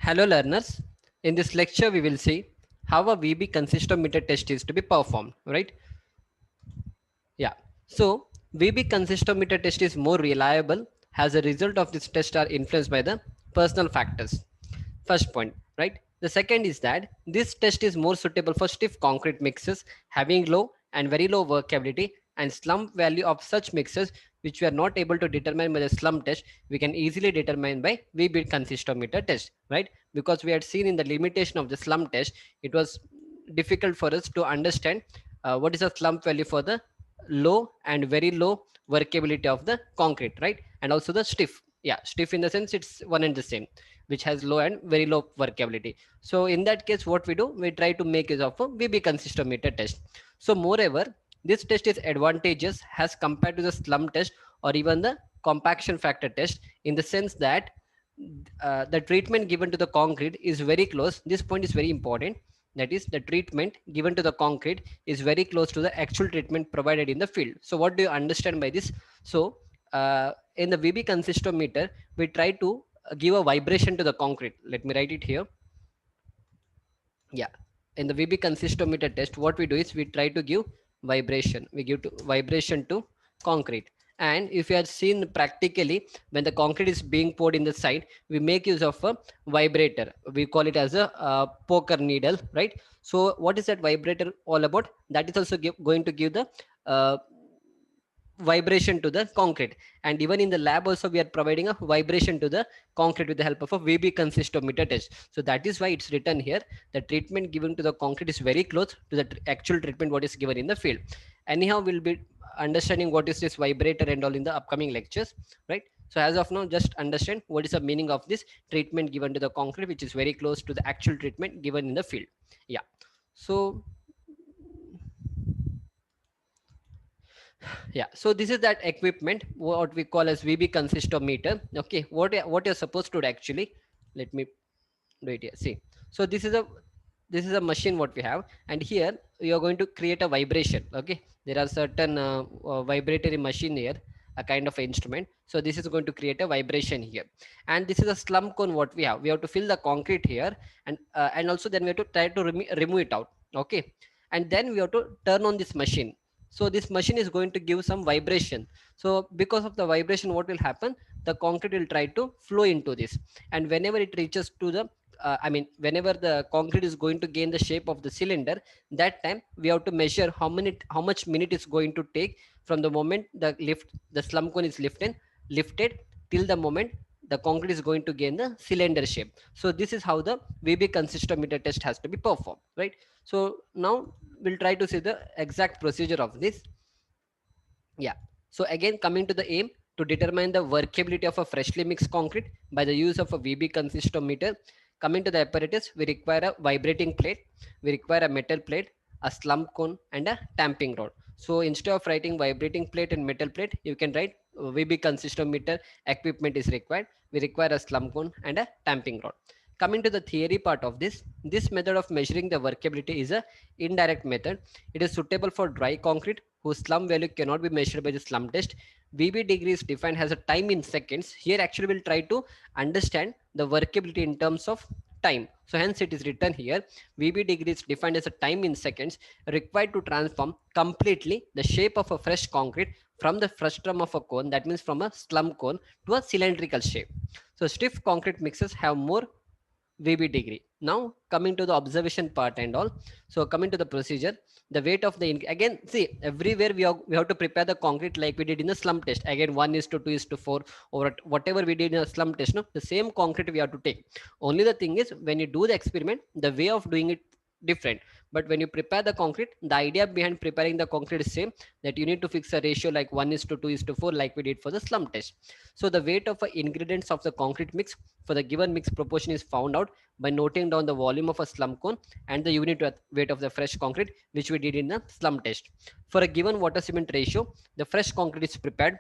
Hello learners, in this lecture we will see how a Vee-Bee consistometer test is to be performed, right? Yeah, so Vee-Bee consistometer test is more reliable as a result of this test are influenced by the personal factors. First point, right? The second is that this test is more suitable for stiff concrete mixes having low and very low workability and slump value of such mixes which we are not able to determine by the slump test, we can easily determine by Vee-Bee consistometer test, right? Because we had seen in the limitation of the slump test, it was difficult for us to understand what is the slump value for the low and very low workability of the concrete, right? And also the stiff, yeah, stiff in the sense it's one and the same, which has low and very low workability. So in that case, what we do, we try to make use of a Vee-Bee consistometer test. So moreover, this test is advantageous as compared to the slump test or even the compaction factor test, in the sense that the treatment given to the concrete is very close. This point is very important. That is, the treatment given to the concrete is very close to the actual treatment provided in the field. So what do you understand by this? So in the Vee-Bee consistometer, we try to give a vibration to the concrete. Let me write it here. Yeah, in the Vee-Bee consistometer test, what we do is we try to give vibration. We give vibration to concrete. And if you have seen practically, when the concrete is being poured in the side, we make use of a vibrator. We call it as a poker needle, right? So what is that vibrator all about? That is also going to give the uh, vibration to the concrete. And even in the lab also, we are providing a vibration to the concrete with the help of a Vee-Bee consistometer test. So that is why it's written here, the treatment given to the concrete is very close to the actual treatment what is given in the field. Anyhow, we'll be understanding what is this vibrator and all in the upcoming lectures, right? So as of now, just understand what is the meaning of this treatment given to the concrete, which is very close to the actual treatment given in the field. Yeah, so yeah, so this is that equipment what we call as Vee-Bee consistometer. Okay, what you're supposed to do actually, let me do it here. See, so this is a machine what we have, and here we are going to create a vibration. Okay, there are certain vibratory machine here, a kind of instrument. So this is going to create a vibration here, and this is a slump cone what we have to fill the concrete here, and also then we have to try to remove it out. Okay, and then we have to turn on this machine. So this machine is going to give some vibration. So because of the vibration, what will happen, the concrete will try to flow into this, and whenever it reaches to the whenever the concrete is going to gain the shape of the cylinder, that time we have to measure how much minute is going to take from the moment the slump cone is lifted till the moment the concrete is going to gain the cylinder shape. So this is how the Vee-Bee consistometer test has to be performed, right? So now we'll try to see the exact procedure of this. Yeah. So again, coming to the aim, to determine the workability of a freshly mixed concrete by the use of a Vee-Bee consistometer. Coming to the apparatus, we require a vibrating plate, we require a metal plate, a slump cone, and a tamping rod. So instead of writing vibrating plate and metal plate, you can write Vee-Bee consistometer equipment is required. We require a slump cone and a tamping rod. Coming to the theory part of this method of measuring the workability is a indirect method. It is suitable for dry concrete whose slump value cannot be measured by the slump test. Vee-Bee degree is defined as a time in seconds. Here actually we'll try to understand the workability in terms of time. So hence it is written here, Vee-Bee degree is defined as a time in seconds required to transform completely the shape of a fresh concrete from the frustum of a cone, that means from a slump cone, to a cylindrical shape. So stiff concrete mixes have more Vee-Bee degree. Now coming to the observation part and all. So coming to the procedure, the weight of the again, see, everywhere we have to prepare the concrete like we did in the slump test. Again, 1:2:4, or whatever we did in a slump test. No, the same concrete we have to take. Only the thing is, when you do the experiment, the way of doing it different. But when you prepare the concrete, the idea behind preparing the concrete is same, that you need to fix a ratio like 1:2:4 like we did for the slump test. So the weight of the ingredients of the concrete mix for the given mix proportion is found out by noting down the volume of a slump cone and the unit weight of the fresh concrete, which we did in the slump test. For a given water cement ratio, the fresh concrete is prepared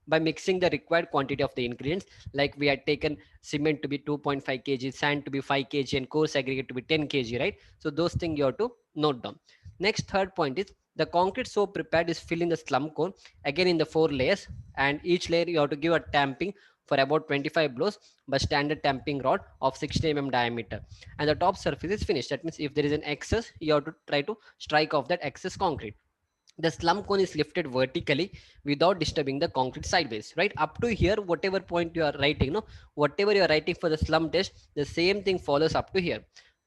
by mixing the required quantity of the ingredients. Like we had taken cement to be 2.5 kg, sand to be 5 kg, and coarse aggregate to be 10 kg, right? So those things you have to note down. Next, third point is, the concrete so prepared is filled in the slump cone again in the 4 layers, and each layer you have to give a tamping for about 25 blows by standard tamping rod of 60 diameter, and the top surface is finished. That means if there is an excess, you have to try to strike off that excess concrete. The slump cone is lifted vertically without disturbing the concrete sideways, right? Up to here, whatever point you are writing, no, whatever you are writing for the slump test, the same thing follows up to here.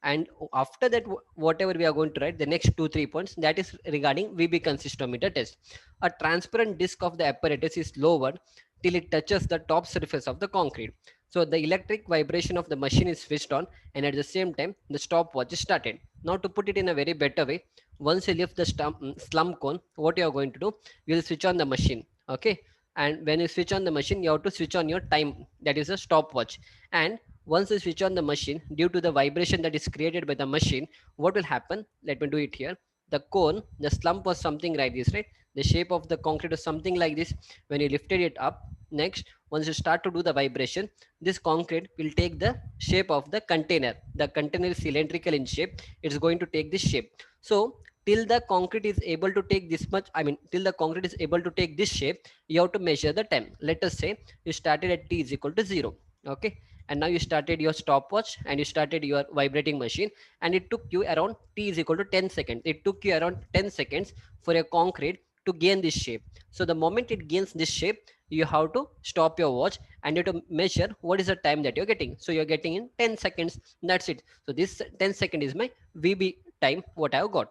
And after that, whatever we are going to write, the next 2 3 points, that is regarding VB consistometer test. A transparent disc of the apparatus is lowered till it touches the top surface of the concrete. So the electric vibration of the machine is switched on, and at the same time the stopwatch is started. Now to put it in a very better way, once you lift the slump cone, what you are going to do, you will switch on the machine. Okay, and when you switch on the machine, you have to switch on your time, that is a stopwatch. And once you switch on the machine, due to the vibration that is created by the machine, what will happen, let me do it here. The cone, the slump was something like this, right? The shape of the concrete was something like this. When you lifted it up, next, once you start to do the vibration, this concrete will take the shape of the container. The container is cylindrical in shape, it's going to take this shape. So till the concrete is able to take this much, I mean till the concrete is able to take this shape, you have to measure the time. Let us say you started at t is equal to 0. Okay, and now you started your stopwatch and you started your vibrating machine, and it took you around t is equal to 10 seconds. It took you around 10 seconds for a concrete to gain this shape. So the moment it gains this shape, you have to stop your watch and you have to measure what is the time that you're getting. So you're getting in 10 seconds. That's it. So this 10 second is my VB time what I've got.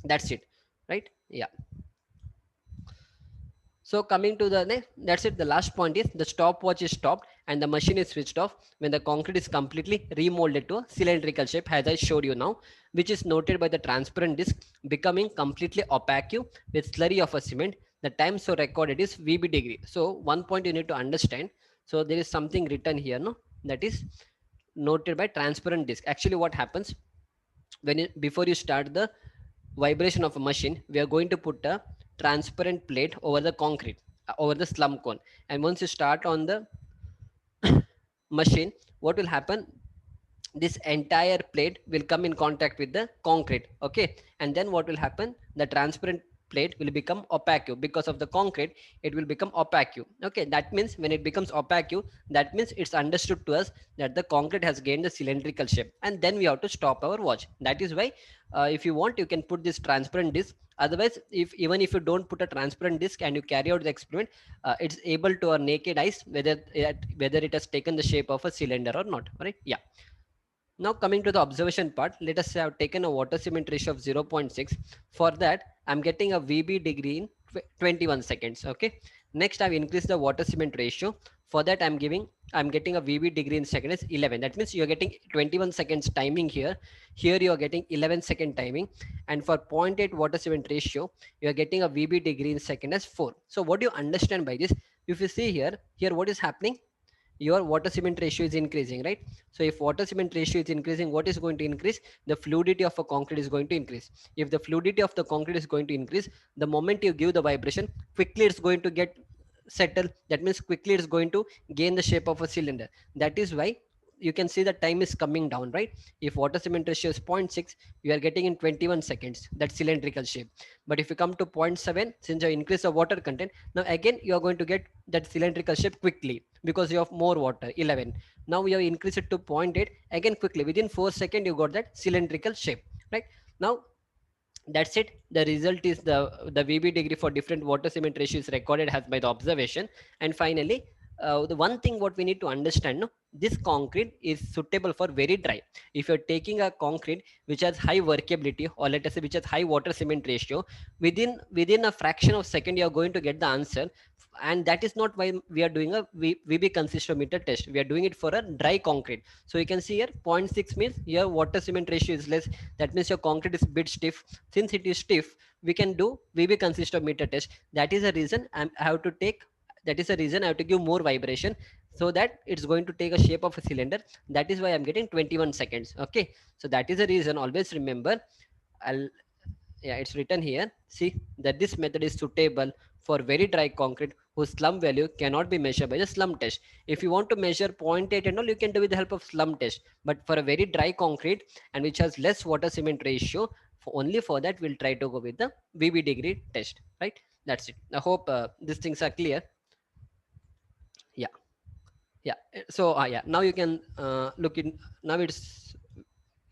That's it, right? Yeah. So coming to the next, that's it. The last point is the stopwatch is stopped and the machine is switched off when the concrete is completely remolded to a cylindrical shape, as I showed you now, which is noted by the transparent disc becoming completely opaque with slurry of a cement. The time so recorded is VB degree. So one point you need to understand. So there is something written here, no, that is noted by transparent disc. Actually, what happens when you, before you start the vibration of a machine, we are going to put a transparent plate over the concrete, over the slump cone. And once you start on the machine, what will happen, this entire plate will come in contact with the concrete. Okay, and then what will happen, the transparent plate will become opaque because of the concrete, it will become opaque. Okay, that means when it becomes opaque, that means it's understood to us that the concrete has gained the cylindrical shape, and then we have to stop our watch. That is why if you want, you can put this transparent disc. Otherwise, if even if you don't put a transparent disc and you carry out the experiment, it's able to our naked eyes whether it has taken the shape of a cylinder or not. All right, yeah. Now coming to the observation part, let us say I've taken a water cement ratio of 0.6. For that, I'm getting a VB degree in 21 seconds. Okay. Next, I've increased the water cement ratio. For that, I'm getting a VB degree in second is 11. That means you're getting 21 seconds timing here. Here you're getting 11-second timing. And for 0.8 water cement ratio, you're getting a VB degree in second as 4. So what do you understand by this? If you see here what is happening? Your water cement ratio is increasing, right? So if water cement ratio is increasing, what is going to increase? The fluidity of a concrete is going to increase. If the fluidity of the concrete is going to increase, the moment you give the vibration, quickly it's going to get settled. That means quickly it's going to gain the shape of a cylinder. That is why you can see the time is coming down, right? If water cement ratio is zero point 0.6, you are getting in 21 seconds that cylindrical shape. But if you come to 0.7, since you increase the water content, now again you are going to get that cylindrical shape quickly because you have more water, 11. Now we have increased it to zero point 0.8, again quickly within 4 seconds you got that cylindrical shape, right? Now that's it. The result is the VB degree for different water cement ratio is recorded as by the observation. And finally, the one thing what we need to understand, no, this concrete is suitable for very dry. If you're taking a concrete which has high workability, or let us say which has high water cement ratio, within a fraction of second you are going to get the answer. And that is not why we are doing a VB consistometer test. We are doing it for a dry concrete. So you can see here 0.6 means your water cement ratio is less. That means your concrete is a bit stiff. Since it is stiff, we can do VB consistometer test. That is the reason I have to take. That is the reason I have to give more vibration so that it's going to take a shape of a cylinder. That is why I'm getting 21 seconds. Okay. So that is the reason. Always remember. I'll Yeah, it's written here. See that this method is suitable for very dry concrete whose slump value cannot be measured by the slump test. If you want to measure zero point 0.8 and all, you can do with the help of slump test. But for a very dry concrete and which has less water cement ratio, only for that we'll try to go with the VB degree test. Right? That's it. I hope these things are clear. Yeah. Yeah, so yeah, now you can look in. Now it's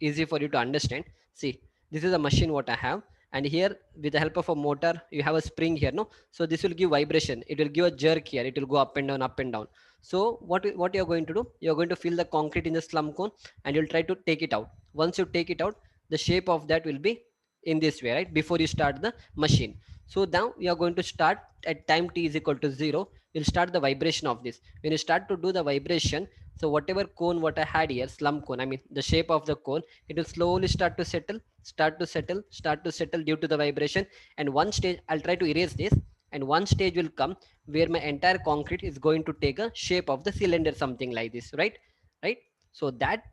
easy for you to understand. See, this is a machine what I have, and here with the help of a motor you have a spring here, no? So this will give vibration, it will give a jerk here, it will go up and down, up and down. So what you're going to do, you're going to fill the concrete in the slump cone, and you'll try to take it out. Once you take it out, the shape of that will be in this way, right, before you start the machine. So now we are going to start at time t is equal to 0. You'll start the vibration of this. When you start to do the vibration, so whatever cone what I had here, slump cone, I mean the shape of the cone, it will slowly start to settle, start to settle, start to settle due to the vibration. And one stage, I'll try to erase this, and one stage will come where my entire concrete is going to take a shape of the cylinder, something like this, right? Right. So that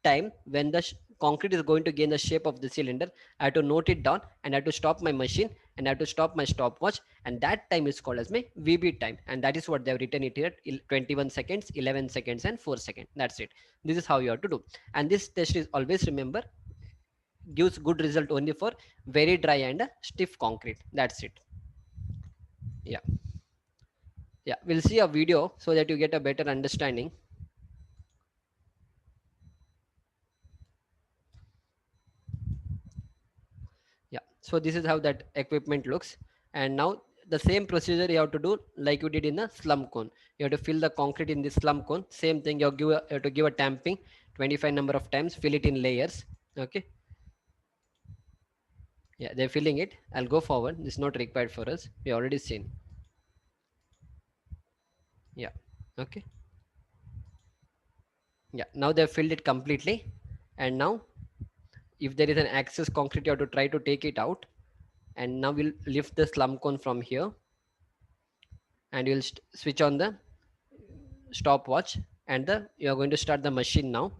time when the concrete is going to gain the shape of the cylinder, I have to note it down, and I have to stop my machine, and I have to stop my stopwatch, and that time is called as my VB time, and that is what they have written it here: 21 seconds, 11 seconds, and 4 seconds. That's it. This is how you have to do. And this test is always, remember, gives good result only for very dry and stiff concrete. That's it. Yeah, yeah. We'll see a video so that you get a better understanding. Yeah, so this is how that equipment looks. And now the same procedure you have to do like you did in the slump cone. You have to fill the concrete in the slump cone. Same thing, you have to give a tamping 25 number of times, fill it in layers. Okay. Yeah, they're filling it. I'll go forward. This is not required for us. We already seen. Yeah. Okay. Yeah, now they've filled it completely. And now if there is an excess concrete, you have to try to take it out. And now we'll lift the slump cone from here, and you'll switch on the stopwatch, and you're going to start the machine now.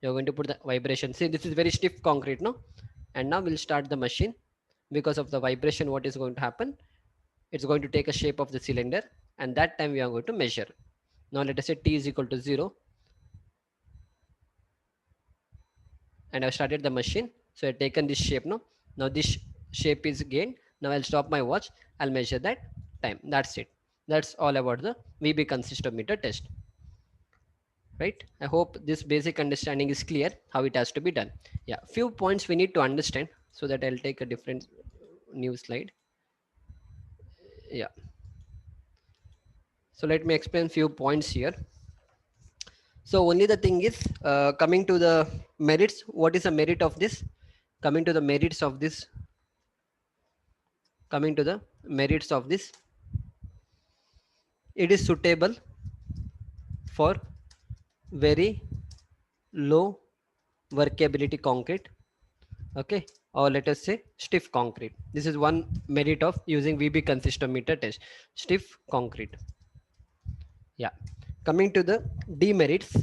You're going to put the vibration. See, this is very stiff concrete, no? And now we'll start the machine. Because of the vibration, what is going to happen, it's going to take a shape of the cylinder, and that time we are going to measure. Now let us say t is equal to 0, and I've started the machine. So I've taken this shape, no? Now this shape is gained. Now I'll stop my watch, I'll measure that time. That's it. That's all about the VB consistometer test. Right, I hope this basic understanding is clear how it has to be done. Yeah, few points we need to understand, so that I'll take a different new slide. Yeah, so let me explain few points here. So only the thing is, coming to the merits, what is the merit of this? Coming to the merits of this, coming to the merits of this, it is suitable for very low workability concrete. Okay, or let us say stiff concrete. This is one merit of using VB consistometer test, stiff concrete. Yeah, coming to the demerits,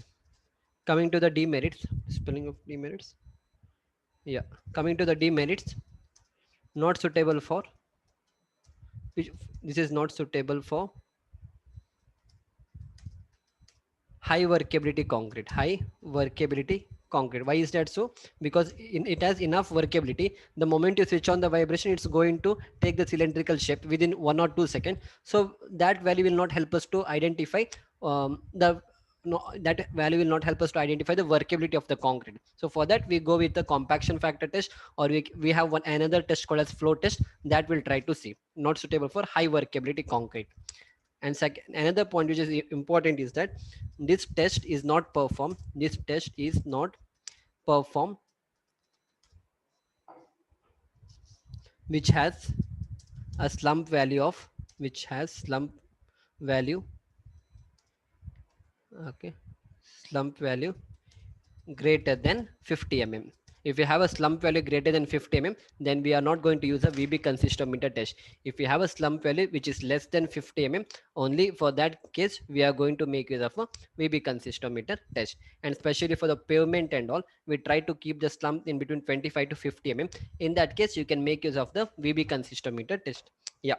coming to the demerits, spelling of demerits. Yeah, coming to the demerits, not suitable for, which, this is not suitable for high workability concrete. High workability concrete. Why is that so? Because it has enough workability. The moment you switch on the vibration, it's going to take the cylindrical shape within 1 or 2 seconds. So that value will not help us to identify the no, that value will not help us to identify the workability of the concrete. So for that we go with the compaction factor test, or we have one another test called as flow test, that will try to see not suitable for high workability concrete. And second, another point which is important is that this test is not performed, this test is not performed which has a slump value of, which has slump value, okay, slump value greater than 50 mm. If you have a slump value greater than 50 mm, then we are not going to use a VB consistometer test. If you have a slump value which is less than 50 mm, only for that case we are going to make use of a VB consistometer test. And especially for the pavement and all, we try to keep the slump in between 25 to 50 mm. In that case, you can make use of the VB consistometer test. Yeah,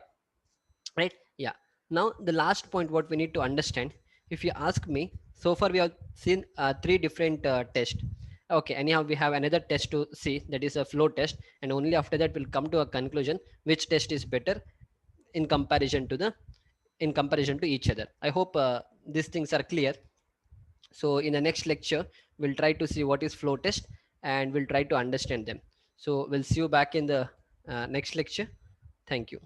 right. Yeah. Now the last point what we need to understand, if you ask me, so far we have seen three different tests. Okay, anyhow we have another test to see, that is a flow test, and only after that we'll come to a conclusion which test is better in comparison to the, in comparison to each other. I hope these things are clear. So in the next lecture, we'll try to see what is flow test, and we'll try to understand them. So we'll see you back in the next lecture. Thank you.